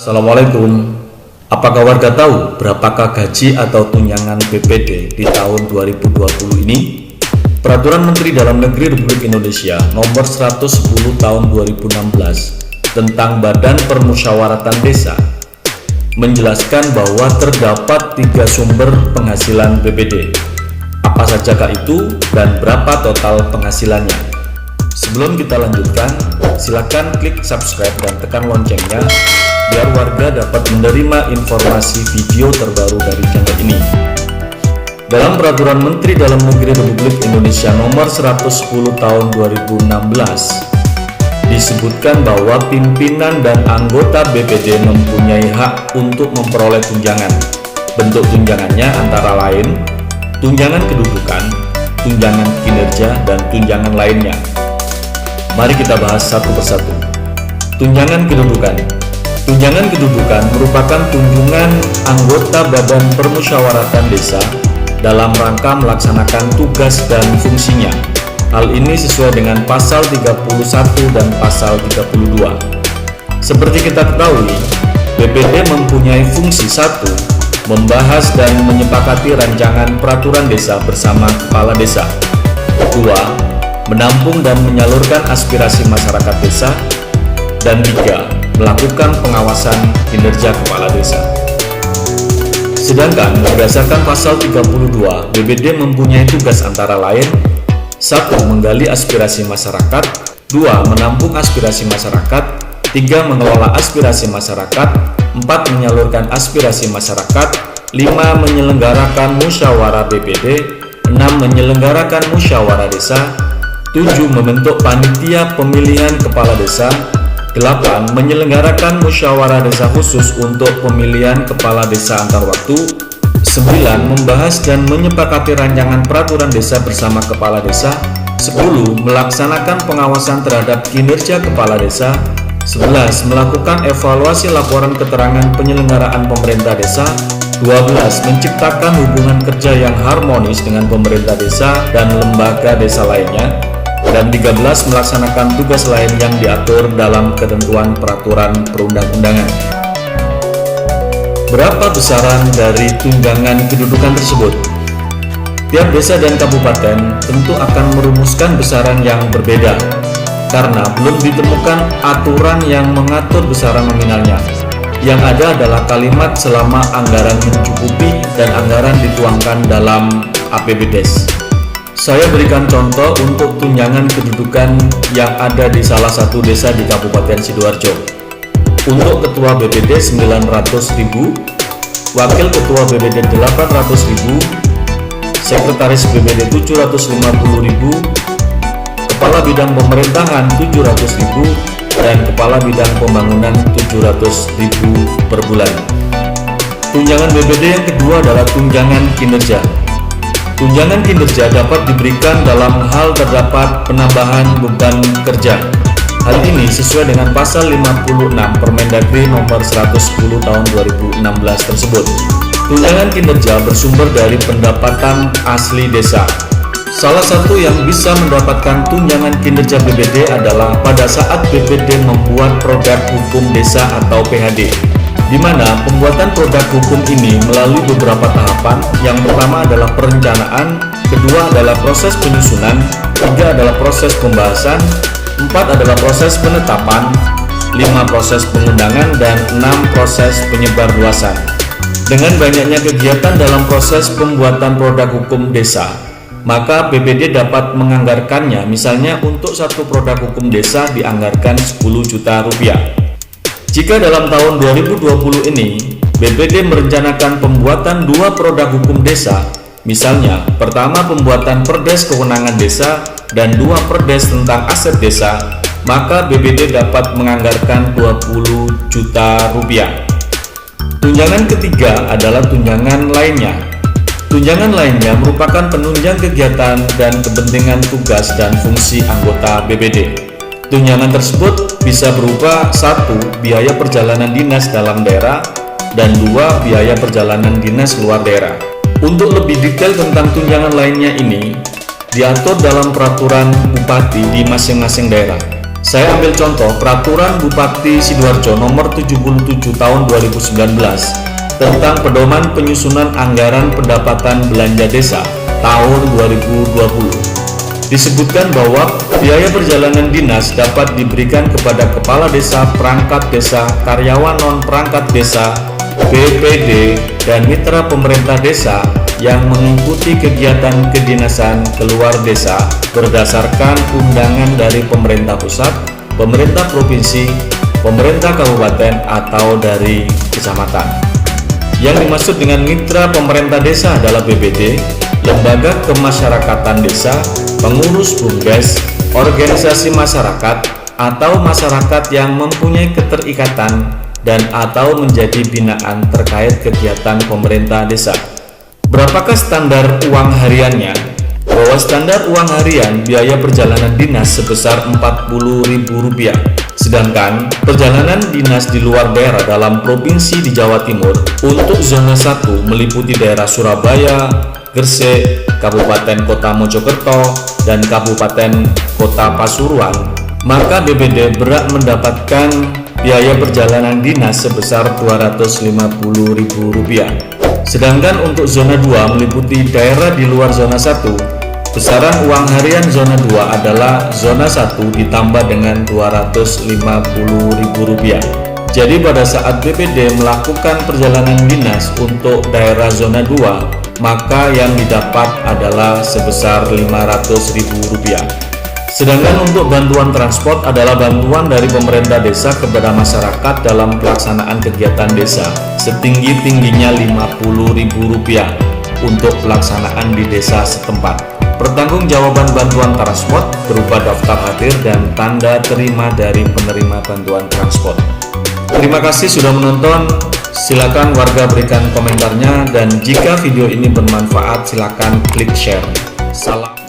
Assalamualaikum. Apakah warga tahu berapakah gaji atau tunjangan BPD di tahun 2020 ini? Peraturan Menteri Dalam Negeri Republik Indonesia Nomor 110 Tahun 2016 tentang Badan Permusyawaratan Desa menjelaskan bahwa terdapat 3 sumber penghasilan BPD. Apa sajakah itu dan berapa total penghasilannya? Sebelum kita lanjutkan, silakan klik subscribe dan tekan loncengnya biar warga dapat menerima informasi video terbaru dari channel ini. Dalam Peraturan Menteri Dalam Negeri Republik Indonesia Nomor 110 Tahun 2016 disebutkan bahwa pimpinan dan anggota BPD mempunyai hak untuk memperoleh tunjangan. Bentuk tunjangannya antara lain tunjangan kedudukan, tunjangan kinerja, dan tunjangan lainnya. Mari kita bahas satu persatu. Tunjangan kedudukan. Tunjangan kedudukan merupakan tunjangan anggota Badan Permusyawaratan Desa dalam rangka melaksanakan tugas dan fungsinya. Hal ini sesuai dengan pasal 31 dan pasal 32. Seperti kita ketahui, BPD mempunyai fungsi 1. Membahas dan menyepakati rancangan peraturan desa bersama kepala desa. 2. Menampung dan menyalurkan aspirasi masyarakat desa. Dan 3. Melakukan pengawasan kinerja kepala desa. Sedangkan berdasarkan pasal 32, BPD mempunyai tugas antara lain 1. Menggali aspirasi masyarakat, 2. Menampung aspirasi masyarakat, 3. Mengelola aspirasi masyarakat, 4. Menyalurkan aspirasi masyarakat, 5. Menyelenggarakan musyawarah BPD, 6. Menyelenggarakan musyawarah desa, 7. Membentuk panitia pemilihan kepala desa, 8. Menyelenggarakan musyawarah desa khusus untuk pemilihan kepala desa antar waktu, 9. Membahas dan menyepakati rancangan peraturan desa bersama kepala desa, 10. Melaksanakan pengawasan terhadap kinerja kepala desa, 11. Melakukan evaluasi laporan keterangan penyelenggaraan pemerintah desa, 12. Menciptakan hubungan kerja yang harmonis dengan pemerintah desa dan lembaga desa lainnya, dan 13. Melaksanakan tugas lain yang diatur dalam ketentuan peraturan perundang-undangan. Berapa besaran dari tunjangan kedudukan tersebut? Tiap desa dan kabupaten tentu akan merumuskan besaran yang berbeda, karena belum ditemukan aturan yang mengatur besaran nominalnya. Yang ada adalah kalimat selama anggaran mencukupi dan anggaran dituangkan dalam APBDes. Saya berikan contoh untuk tunjangan kedudukan yang ada di salah satu desa di Kabupaten Sidoarjo. Untuk ketua BPD 900.000, wakil ketua BPD 800.000, sekretaris BPD 750.000, kepala bidang pemerintahan 700.000, dan kepala bidang pembangunan 700.000 per bulan. Tunjangan BPD yang kedua adalah tunjangan kinerja. Tunjangan kinerja dapat diberikan dalam hal terdapat penambahan beban kerja. Hal ini sesuai dengan pasal 56 Permendagri Nomor 110 Tahun 2016 tersebut. Tunjangan kinerja bersumber dari pendapatan asli desa. Salah satu yang bisa mendapatkan tunjangan kinerja BPD adalah pada saat BPD membuat produk hukum desa atau PHD, di mana pembuatan produk hukum ini melalui beberapa tahapan. Yang pertama adalah perencanaan, kedua adalah proses penyusunan, 3 adalah proses pembahasan, 4 adalah proses penetapan, 5 proses pengundangan, dan 6 proses penyebarluasan. Dengan banyaknya kegiatan dalam proses pembuatan produk hukum desa, maka BPD dapat menganggarkannya. Misalnya untuk satu produk hukum desa dianggarkan 10 juta rupiah. Jika dalam tahun 2020 ini BPD merencanakan pembuatan 2 produk hukum desa, misalnya pertama pembuatan perdes kewenangan desa dan 2 perdes tentang aset desa, maka BPD dapat menganggarkan 20 juta rupiah. Tunjangan ketiga adalah tunjangan lainnya. Tunjangan lainnya merupakan penunjang kegiatan dan kepentingan tugas dan fungsi anggota BPD. Tunjangan tersebut bisa berupa 1. Biaya perjalanan dinas dalam daerah, dan 2. Biaya perjalanan dinas luar daerah. Untuk lebih detail tentang tunjangan lainnya ini diatur dalam peraturan bupati di masing-masing daerah. Saya ambil contoh Peraturan Bupati Sidoarjo Nomor 77 Tahun 2019 tentang pedoman penyusunan anggaran pendapatan belanja desa tahun 2020. Disebutkan bahwa biaya perjalanan dinas dapat diberikan kepada kepala desa, perangkat desa, karyawan non-perangkat desa, BPD, dan mitra pemerintah desa yang mengikuti kegiatan kedinasan keluar desa berdasarkan undangan dari pemerintah pusat, pemerintah provinsi, pemerintah kabupaten, atau dari kecamatan. Yang dimaksud dengan mitra pemerintah desa adalah BPD, lembaga kemasyarakatan desa, pengurus BUMDes, organisasi masyarakat, atau masyarakat yang mempunyai keterikatan dan atau menjadi binaan terkait kegiatan pemerintah desa. Berapakah standar uang hariannya? Bahwa standar uang harian biaya perjalanan dinas sebesar Rp40.000, sedangkan perjalanan dinas di luar daerah dalam provinsi di Jawa Timur untuk zona 1 meliputi daerah Surabaya, Gresik, Kabupaten Kota Mojokerto, dan Kabupaten Kota Pasuruan, maka BPD berhak mendapatkan biaya perjalanan dinas sebesar Rp250.000. Sedangkan untuk zona 2 meliputi daerah di luar zona 1, besaran uang harian zona 2 adalah zona 1 ditambah dengan Rp250.000. Jadi pada saat BPD melakukan perjalanan dinas untuk daerah zona 2, maka yang didapat adalah sebesar Rp500.000. Sedangkan untuk bantuan transport adalah bantuan dari pemerintah desa kepada masyarakat dalam pelaksanaan kegiatan desa setinggi-tingginya Rp50.000 untuk pelaksanaan di desa setempat. Pertanggungjawaban bantuan transport berupa daftar hadir dan tanda terima dari penerima bantuan transport. Terima kasih sudah menonton. Silakan warga berikan komentarnya, dan jika video ini bermanfaat silakan klik share. Salam.